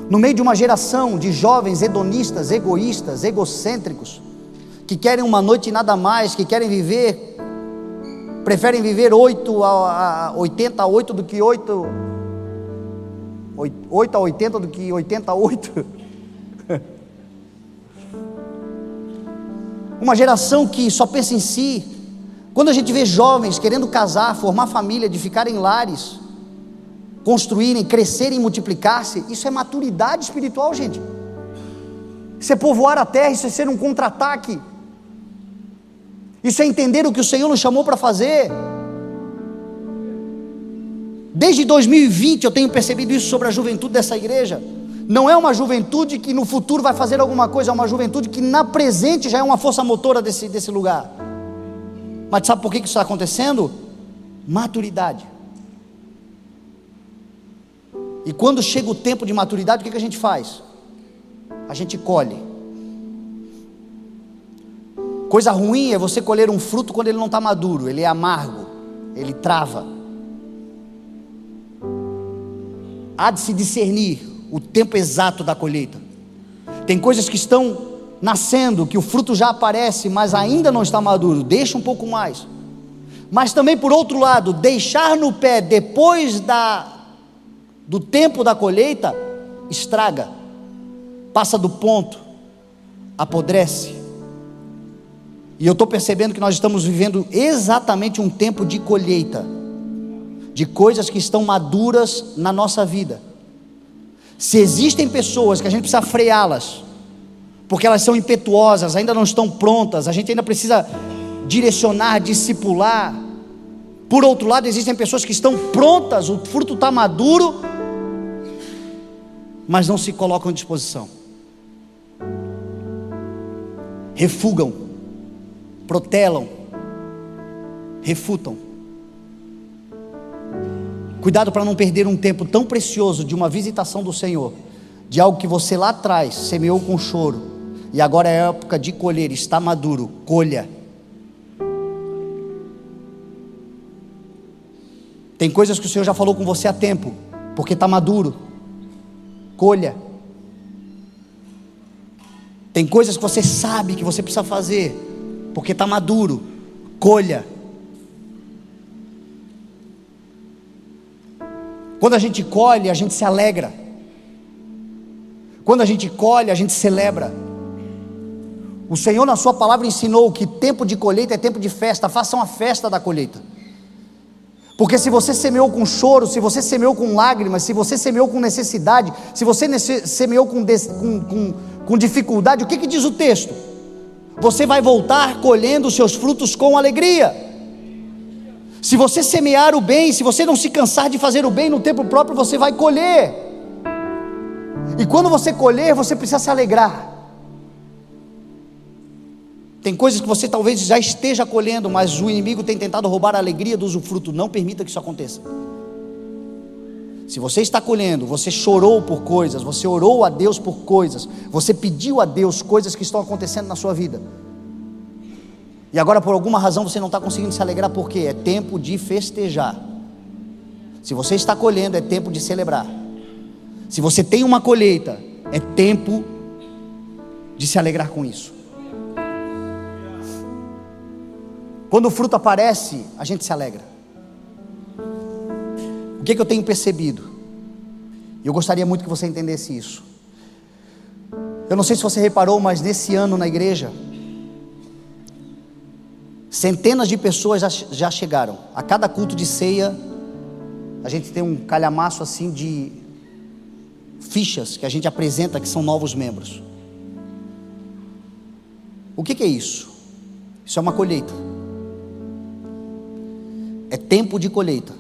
No meio de uma geração de jovens hedonistas, egoístas, egocêntricos, que querem uma noite e nada mais, que querem viver, preferem viver 8 a 88 do que 8 a 80 do que 88. Uma geração que só pensa em si. Quando a gente vê jovens querendo casar, formar família, edificarem lares, construírem, crescerem, multiplicar-se, isso é maturidade espiritual, gente. Isso é povoar a terra, isso é ser um contra-ataque, isso é entender o que o Senhor nos chamou para fazer. Desde 2020 eu tenho percebido isso sobre a juventude dessa igreja. Não é uma juventude que no futuro vai fazer alguma coisa, é uma juventude que na presente já é uma força motora desse lugar. Mas sabe por que isso está acontecendo? Maturidade. E quando chega o tempo de maturidade, o que a gente faz? A gente colhe. Coisa ruim é você colher um fruto quando ele não está maduro, ele é amargo, ele trava. Há de se discernir o tempo exato da colheita. Tem coisas que estão nascendo, que o fruto já aparece, mas ainda não está maduro, deixa um pouco mais. Mas também, por outro lado, deixar no pé depois do tempo da colheita, estraga, passa do ponto, apodrece. E eu estou percebendo que nós estamos vivendo exatamente um tempo de colheita, de coisas que estão maduras na nossa vida. Se existem pessoas que a gente precisa freá-las, porque elas são impetuosas, ainda não estão prontas, a gente ainda precisa direcionar, discipular. Por outro lado, existem pessoas que estão prontas, o fruto está maduro, mas não se colocam à disposição. Refugam, protelam, refutam. Cuidado para não perder um tempo tão precioso de uma visitação do Senhor, de algo que você lá atrás semeou com choro, e agora é a época de colher, está maduro, colha. Tem coisas que o Senhor já falou com você há tempo, porque está maduro. Colha. Tem coisas que você sabe que você precisa fazer, porque está maduro. Colha. Quando a gente colhe, a gente se alegra. Quando a gente colhe, a gente celebra. O Senhor na sua palavra ensinou que tempo de colheita é tempo de festa. Façam a festa da colheita. Porque se você semeou com choro, se você semeou com lágrimas, se você semeou com necessidade, se você semeou com dificuldade, o que diz o texto? Você vai voltar colhendo os seus frutos com alegria. Se você semear o bem, se você não se cansar de fazer o bem no tempo próprio, você vai colher. E quando você colher, você precisa se alegrar. Tem coisas que você talvez já esteja colhendo, mas o inimigo tem tentado roubar a alegria do usufruto. Não permita que isso aconteça. Se você está colhendo, você chorou por coisas, você orou a Deus por coisas, você pediu a Deus coisas que estão acontecendo na sua vida, e agora por alguma razão você não está conseguindo se alegrar, porque é tempo de festejar. Se você está colhendo, é tempo de celebrar. Se você tem uma colheita, é tempo de se alegrar com isso. Quando o fruto aparece, a gente se alegra. O que eu tenho percebido? E eu gostaria muito que você entendesse isso. Eu não sei se você reparou, mas nesse ano na igreja, centenas de pessoas já chegaram. A cada culto de ceia, a gente tem um calhamaço assim de fichas que a gente apresenta, que são novos membros. O que é isso? Isso é uma colheita. É tempo de colheita.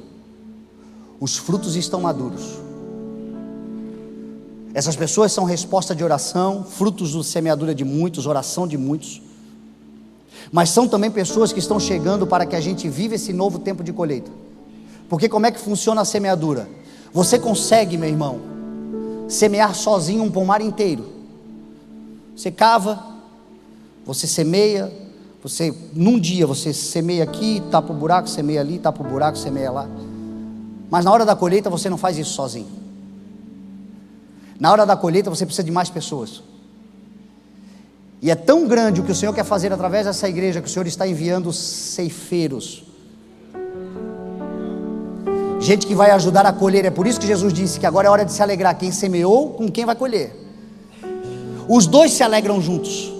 Os frutos estão maduros. Essas pessoas são resposta de oração, frutos da semeadura de muitos, oração de muitos. Mas são também pessoas que estão chegando para que a gente viva esse novo tempo de colheita. Porque como é que funciona a semeadura? Você consegue, meu irmão, semear sozinho um pomar inteiro. Você cava, você semeia, num dia você semeia aqui, tapa o buraco, semeia ali, tapa o buraco, semeia lá. Mas na hora da colheita você não faz isso sozinho. Na hora da colheita você precisa de mais pessoas. E é tão grande o que o Senhor quer fazer através dessa igreja, que o Senhor está enviando ceifeiros, gente que vai ajudar a colher. É por isso que Jesus disse que agora é hora de se alegrar, quem semeou com quem vai colher. Os dois se alegram juntos.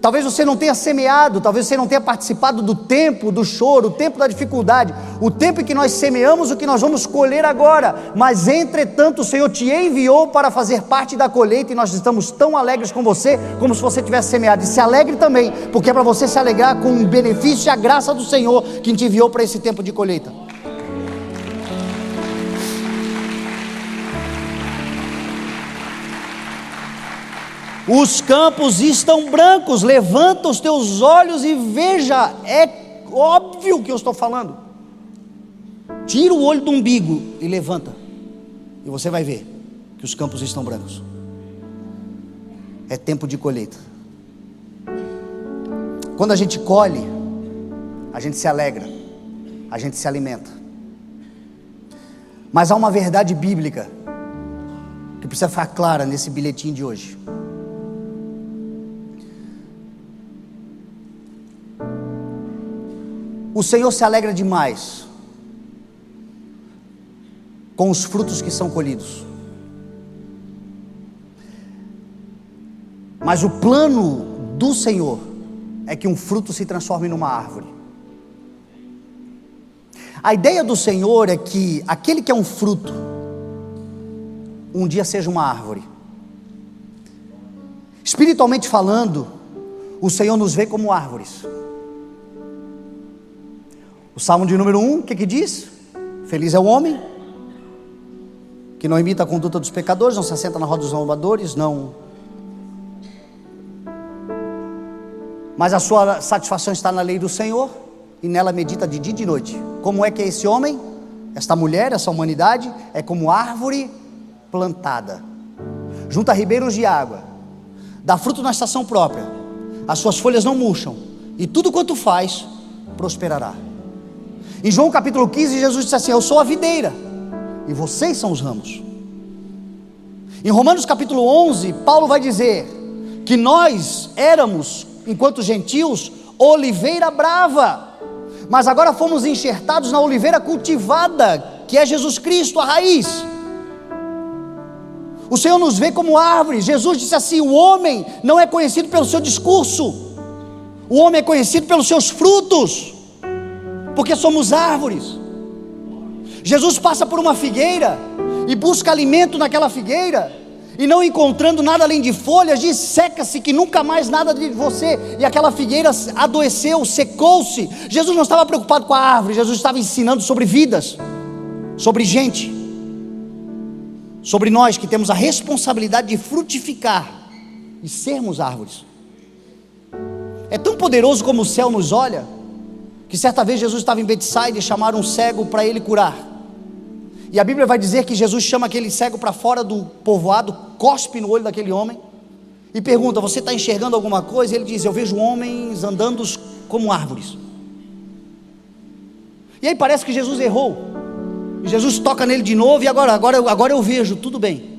Talvez você não tenha semeado, talvez você não tenha participado do tempo do choro, o tempo da dificuldade, o tempo em que nós semeamos o que nós vamos colher agora, mas entretanto o Senhor te enviou para fazer parte da colheita, e nós estamos tão alegres com você, como se você tivesse semeado. E se alegre também, porque é para você se alegrar com o benefício e a graça do Senhor, que te enviou para esse tempo de colheita. Os campos estão brancos, levanta os teus olhos e veja, é óbvio o que eu estou falando. Tira o olho do umbigo e levanta, e você vai ver que os campos estão brancos. É tempo de colheita. Quando a gente colhe, a gente se alegra, a gente se alimenta. Mas há uma verdade bíblica que precisa ficar clara nesse bilhetinho de hoje. O Senhor se alegra demais com os frutos que são colhidos. Mas o plano do Senhor é que um fruto se transforme numa árvore. A ideia do Senhor é que aquele que é um fruto, um dia seja uma árvore. Espiritualmente falando, o Senhor nos vê como árvores. O Salmo de número 1, o que diz? Feliz é o homem que não imita a conduta dos pecadores, não se assenta na roda dos zombadores, não. Mas a sua satisfação está na lei do Senhor, e nela medita de dia e de noite. Como é que é esse homem? Esta mulher, essa humanidade, é como árvore plantada junto a ribeiros de água, dá fruto na estação própria, as suas folhas não murcham, e tudo quanto faz, prosperará. Em João capítulo 15, Jesus disse assim: eu sou a videira e vocês são os ramos. Em Romanos capítulo 11, Paulo vai dizer que nós éramos, enquanto gentios, oliveira brava, mas agora fomos enxertados na oliveira cultivada, que é Jesus Cristo, a raiz. O Senhor nos vê como árvores. Jesus disse assim: o homem não é conhecido pelo seu discurso, o homem é conhecido pelos seus frutos, porque somos árvores. Jesus passa por uma figueira e busca alimento naquela figueira, e não encontrando nada além de folhas, diz: seca-se, que nunca mais nada de você. E aquela figueira adoeceu, secou-se. Jesus não estava preocupado com a árvore, Jesus estava ensinando sobre vidas, sobre gente, sobre nós que temos a responsabilidade de frutificar e sermos árvores. É tão poderoso como o céu nos olha, que certa vez Jesus estava em Betsaida e chamaram um cego para ele curar. E a Bíblia vai dizer que Jesus chama aquele cego para fora do povoado, cospe no olho daquele homem e pergunta: você está enxergando alguma coisa? E ele diz: eu vejo homens andando como árvores. E aí parece que Jesus errou, e Jesus toca nele de novo, e agora eu vejo, tudo bem.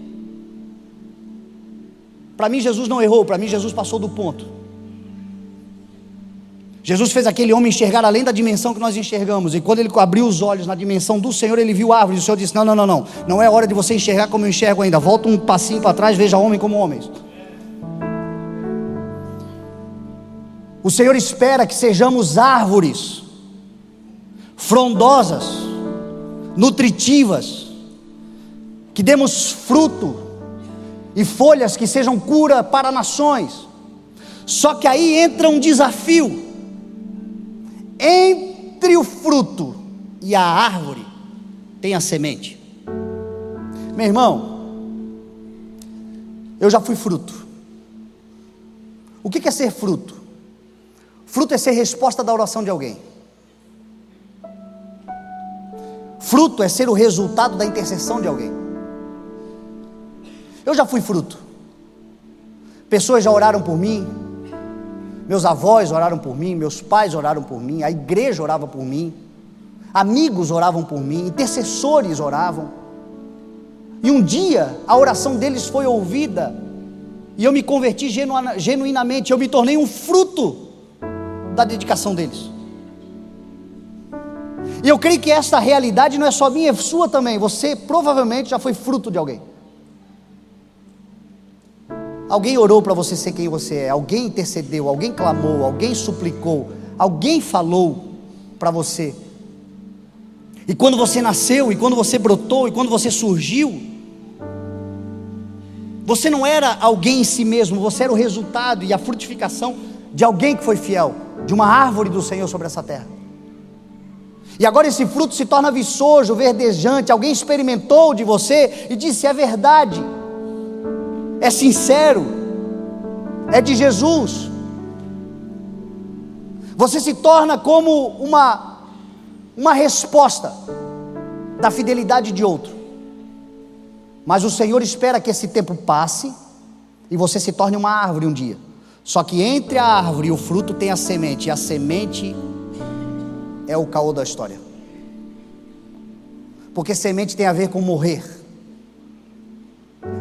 Para mim Jesus não errou, para mim Jesus passou do ponto. Jesus fez aquele homem enxergar além da dimensão que nós enxergamos, e quando ele abriu os olhos na dimensão do Senhor, ele viu árvores. O Senhor disse: não é hora de você enxergar como eu enxergo ainda, volta um passinho para trás, veja homem como homens. O Senhor espera que sejamos árvores frondosas, nutritivas, que demos fruto e folhas que sejam cura para nações. Só que aí entra um desafio. Entre o fruto e a árvore tem a semente. Meu irmão, eu já fui fruto. O que é ser fruto? Fruto é ser resposta da oração de alguém. Fruto é ser o resultado da intercessão de alguém. Eu já fui fruto. Pessoas já oraram por mim, meus avós oraram por mim, meus pais oraram por mim, a igreja orava por mim, amigos oravam por mim, intercessores oravam, e um dia a oração deles foi ouvida, e eu me converti genuinamente, eu me tornei um fruto da dedicação deles. E eu creio que esta realidade não é só minha, é sua também. Você provavelmente já foi fruto de alguém. Alguém orou para você ser quem você é, alguém intercedeu, alguém clamou, alguém suplicou, alguém falou para você. E quando você nasceu, e quando você brotou, e quando você surgiu, você não era alguém em si mesmo, você era o resultado e a frutificação de alguém que foi fiel, de uma árvore do Senhor sobre essa terra. E agora esse fruto se torna viçoso, verdejante. Alguém experimentou de você e disse: é verdade, é sincero, é de Jesus. Você se torna como uma resposta da fidelidade de outro. Mas o Senhor espera que esse tempo passe e você se torne uma árvore um dia. Só que entre a árvore e o fruto tem a semente, e a semente é o caô da história. Porque semente tem a ver com morrer.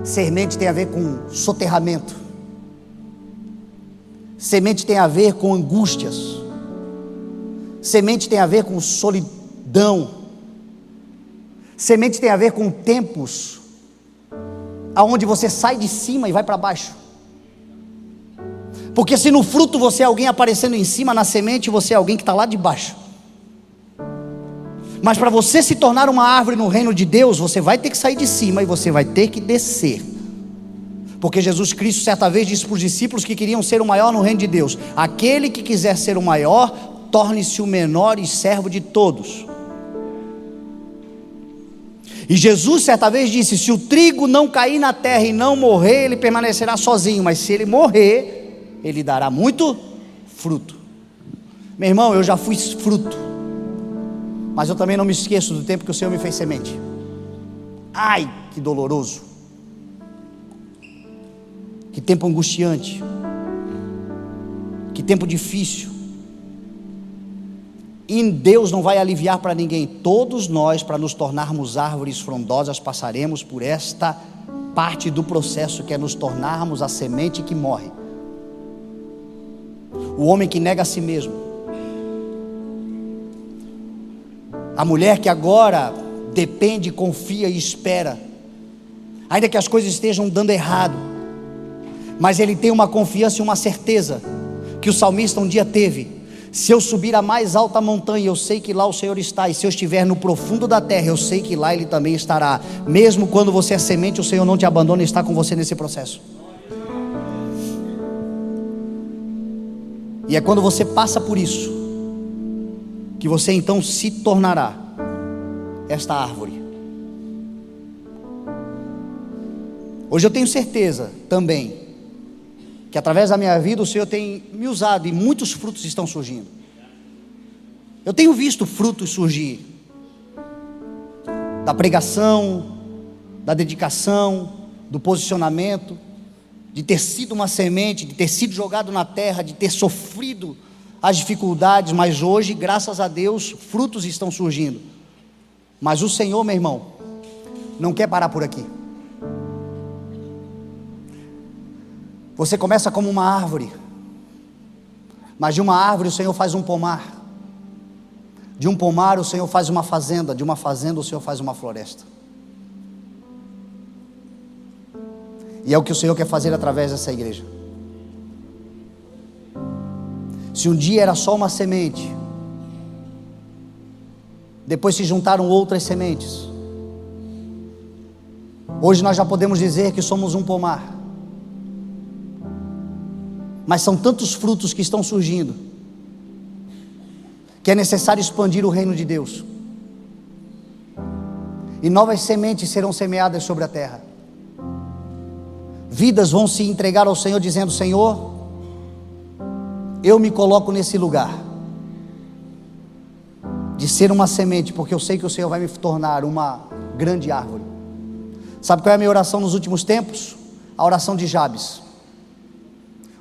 Semente tem a ver com soterramento. Semente tem a ver com angústias. Semente tem a ver com solidão. Semente tem a ver com tempos aonde você sai de cima e vai para baixo. Porque se no fruto você é alguém aparecendo em cima, na semente você é alguém que está lá de baixo. Mas para você se tornar uma árvore no reino de Deus, você vai ter que sair de cima e você vai ter que descer. Porque Jesus Cristo certa vez disse para os discípulos que queriam ser o maior no reino de Deus: aquele que quiser ser o maior, torne-se o menor e servo de todos. E Jesus certa vez disse: se o trigo não cair na terra e não morrer, ele permanecerá sozinho, mas se ele morrer, ele dará muito fruto. Meu irmão, eu já fui fruto, mas eu também não me esqueço do tempo que o Senhor me fez semente. Ai, que doloroso, que tempo angustiante, que tempo difícil. E Deus não vai aliviar para ninguém. Todos nós, para nos tornarmos árvores frondosas, passaremos por esta parte do processo, que é nos tornarmos a semente que morre. O homem que nega a si mesmo. A mulher que agora depende, confia e espera, ainda que as coisas estejam dando errado, mas ele tem uma confiança e uma certeza, que o salmista um dia teve: se eu subir a mais alta montanha, eu sei que lá o Senhor está, e se eu estiver no profundo da terra, eu sei que lá Ele também estará. Mesmo quando você é semente, o Senhor não te abandona e está com você nesse processo. E é quando você passa por isso, que você então se tornará esta árvore. Hoje eu tenho certeza também que através da minha vida o Senhor tem me usado, e muitos frutos estão surgindo. Eu tenho visto frutos surgir, da pregação, da dedicação, do posicionamento, de ter sido uma semente, de ter sido jogado na terra, de ter sofrido as dificuldades, mas hoje, graças a Deus, frutos estão surgindo. Mas o Senhor, meu irmão, não quer parar por aqui. Você começa como uma árvore, mas de uma árvore o Senhor faz um pomar, de um pomar o Senhor faz uma fazenda, de uma fazenda o Senhor faz uma floresta. E é o que o Senhor quer fazer através dessa igreja. Se um dia era só uma semente, depois se juntaram outras sementes, hoje nós já podemos dizer que somos um pomar. Mas são tantos frutos que estão surgindo, que é necessário expandir o reino de Deus, e novas sementes serão semeadas sobre a terra. Vidas vão se entregar ao Senhor dizendo: Senhor, eu me coloco nesse lugar de ser uma semente, porque eu sei que o Senhor vai me tornar uma grande árvore. Sabe qual é a minha oração nos últimos tempos? A oração de Jabes.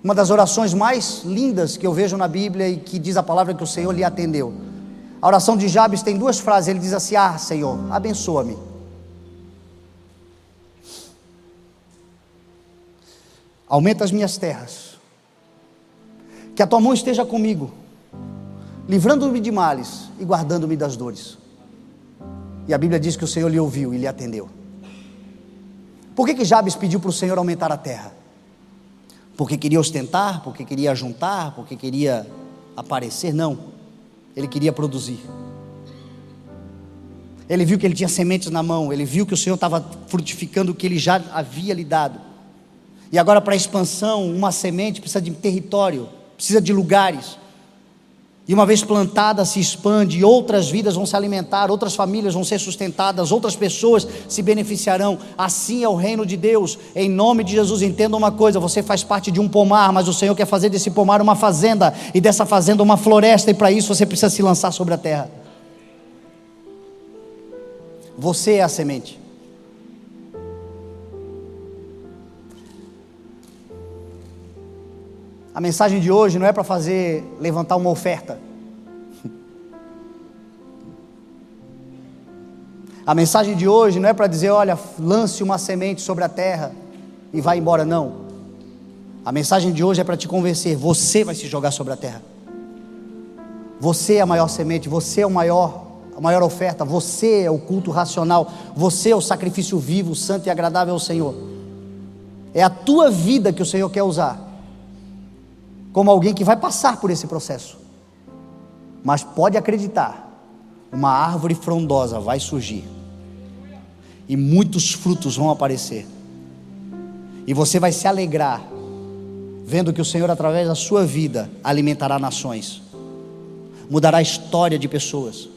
Uma das orações mais lindas que eu vejo na Bíblia, e que diz a palavra que o Senhor lhe atendeu. A oração de Jabes tem duas frases. Ele diz assim: ah, Senhor, abençoa-me. Aumenta as minhas terras. Que a tua mão esteja comigo, livrando-me de males e guardando-me das dores. E a Bíblia diz que o Senhor lhe ouviu e lhe atendeu. Por que Jabes pediu para o Senhor aumentar a terra? Porque queria ostentar, porque queria juntar, porque queria aparecer? Não, ele queria produzir. Ele viu que ele tinha sementes na mão, ele viu que o Senhor estava frutificando o que ele já havia lhe dado. E agora, para a expansão, uma semente precisa de território, precisa de lugares. E uma vez plantada, se expande, e outras vidas vão se alimentar, outras famílias vão ser sustentadas, outras pessoas se beneficiarão. Assim é o reino de Deus. Em nome de Jesus, entenda uma coisa: você faz parte de um pomar, mas o Senhor quer fazer desse pomar uma fazenda, e dessa fazenda uma floresta, e para isso você precisa se lançar sobre a terra. Você é a semente. A mensagem de hoje não é para levantar uma oferta. A mensagem de hoje não é para dizer: olha, lance uma semente sobre a terra e vai embora. Não. A mensagem de hoje é para te convencer: você vai se jogar sobre a terra. Você é a maior semente, você é a maior oferta, você é o culto racional, você é o sacrifício vivo, santo e agradável ao Senhor. É a tua vida que o Senhor quer usar como alguém que vai passar por esse processo. Mas pode acreditar, uma árvore frondosa vai surgir, e muitos frutos vão aparecer, e você vai se alegrar, vendo que o Senhor, através da sua vida, alimentará nações, mudará a história de pessoas.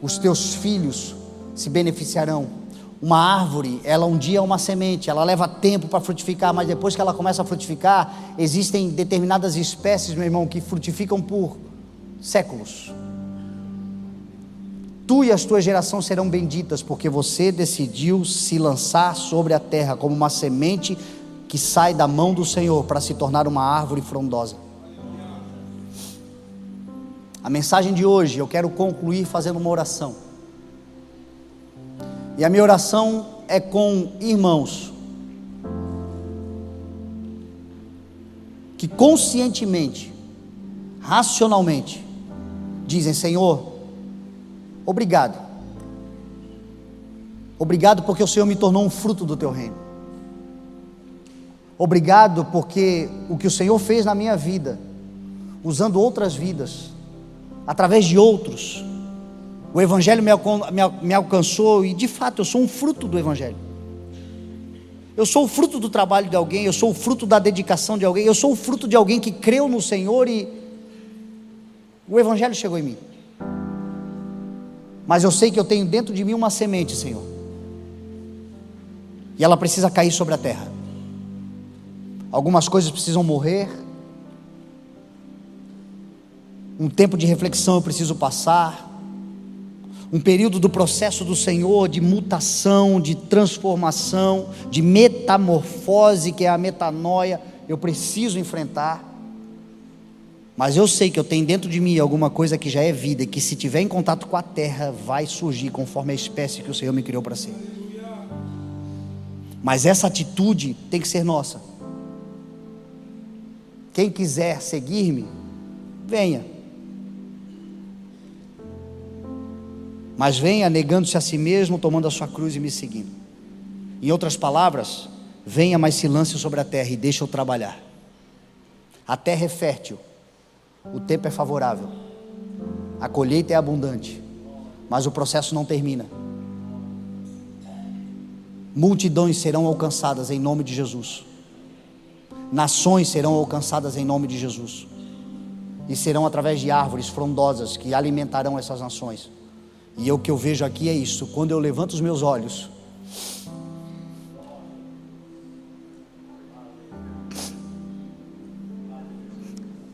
Os teus filhos se beneficiarão. Uma árvore, ela um dia é uma semente, ela leva tempo para frutificar, mas depois que ela começa a frutificar, existem determinadas espécies, meu irmão, que frutificam por séculos. Tu e as tuas gerações serão benditas, porque você decidiu se lançar sobre a terra como uma semente que sai da mão do Senhor para se tornar uma árvore frondosa. A mensagem de hoje eu quero concluir fazendo uma oração. E a minha oração é com irmãos que conscientemente, racionalmente, dizem: Senhor, obrigado. Obrigado porque o Senhor me tornou um fruto do teu reino. Obrigado porque o que o Senhor fez na minha vida, usando outras vidas, através de outros, o Evangelho me alcançou, e de fato eu sou um fruto do Evangelho. Eu sou o fruto do trabalho de alguém, eu sou o fruto da dedicação de alguém, eu sou o fruto de alguém que creu no Senhor e o Evangelho chegou em mim. Mas eu sei que eu tenho dentro de mim uma semente, Senhor, e ela precisa cair sobre a terra. Algumas coisas precisam morrer, um tempo de reflexão eu preciso passar, um período do processo do Senhor, de mutação, de transformação, de metamorfose, que é a metanoia, eu preciso enfrentar. Mas eu sei que eu tenho dentro de mim alguma coisa que já é vida, e que se tiver em contato com a terra, vai surgir conforme a espécie que o Senhor me criou para ser. Mas essa atitude tem que ser nossa. Quem quiser seguir-me, venha. Mas venha negando-se a si mesmo, tomando a sua cruz e me seguindo. Em outras palavras, venha, mas se lance sobre a terra e deixa eu trabalhar. A terra é fértil, o tempo é favorável, a colheita é abundante, mas o processo não termina. Multidões serão alcançadas em nome de Jesus. Nações serão alcançadas em nome de Jesus, e serão através de árvores frondosas que alimentarão essas nações. E o que eu vejo aqui é isso: quando eu levanto os meus olhos,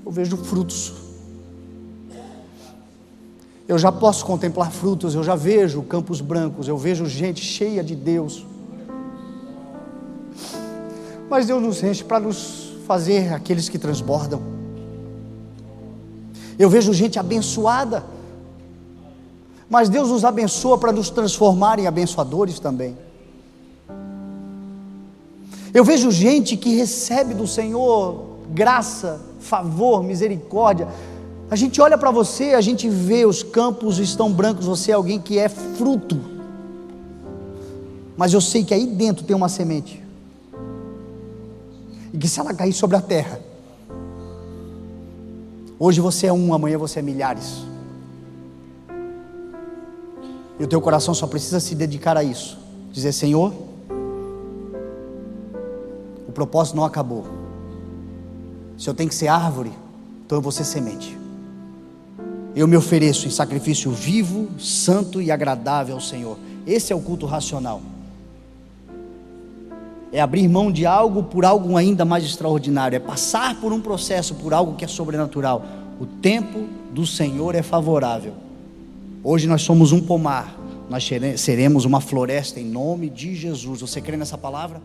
eu vejo frutos. Eu já posso contemplar frutos, eu já vejo campos brancos, eu vejo gente cheia de Deus. Mas Deus nos enche para nos fazer aqueles que transbordam. Eu vejo gente abençoada, mas Deus nos abençoa para nos transformar em abençoadores também. Eu vejo gente que recebe do Senhor graça, favor, misericórdia. A gente olha para você, a gente vê os campos estão brancos, você é alguém que é fruto. Mas eu sei que aí dentro tem uma semente, e que se ela cair sobre a terra, hoje você é um, amanhã você é milhares. E o teu coração só precisa se dedicar a isso. Dizer: Senhor, o propósito não acabou. Se eu tenho que ser árvore, então eu vou ser semente. Eu me ofereço em sacrifício vivo, santo e agradável ao Senhor. Esse é o culto racional. É abrir mão de algo por algo ainda mais extraordinário. É passar por um processo, por algo que é sobrenatural. O tempo do Senhor é favorável. Hoje nós somos um pomar, nós seremos uma floresta em nome de Jesus. Você crê nessa palavra?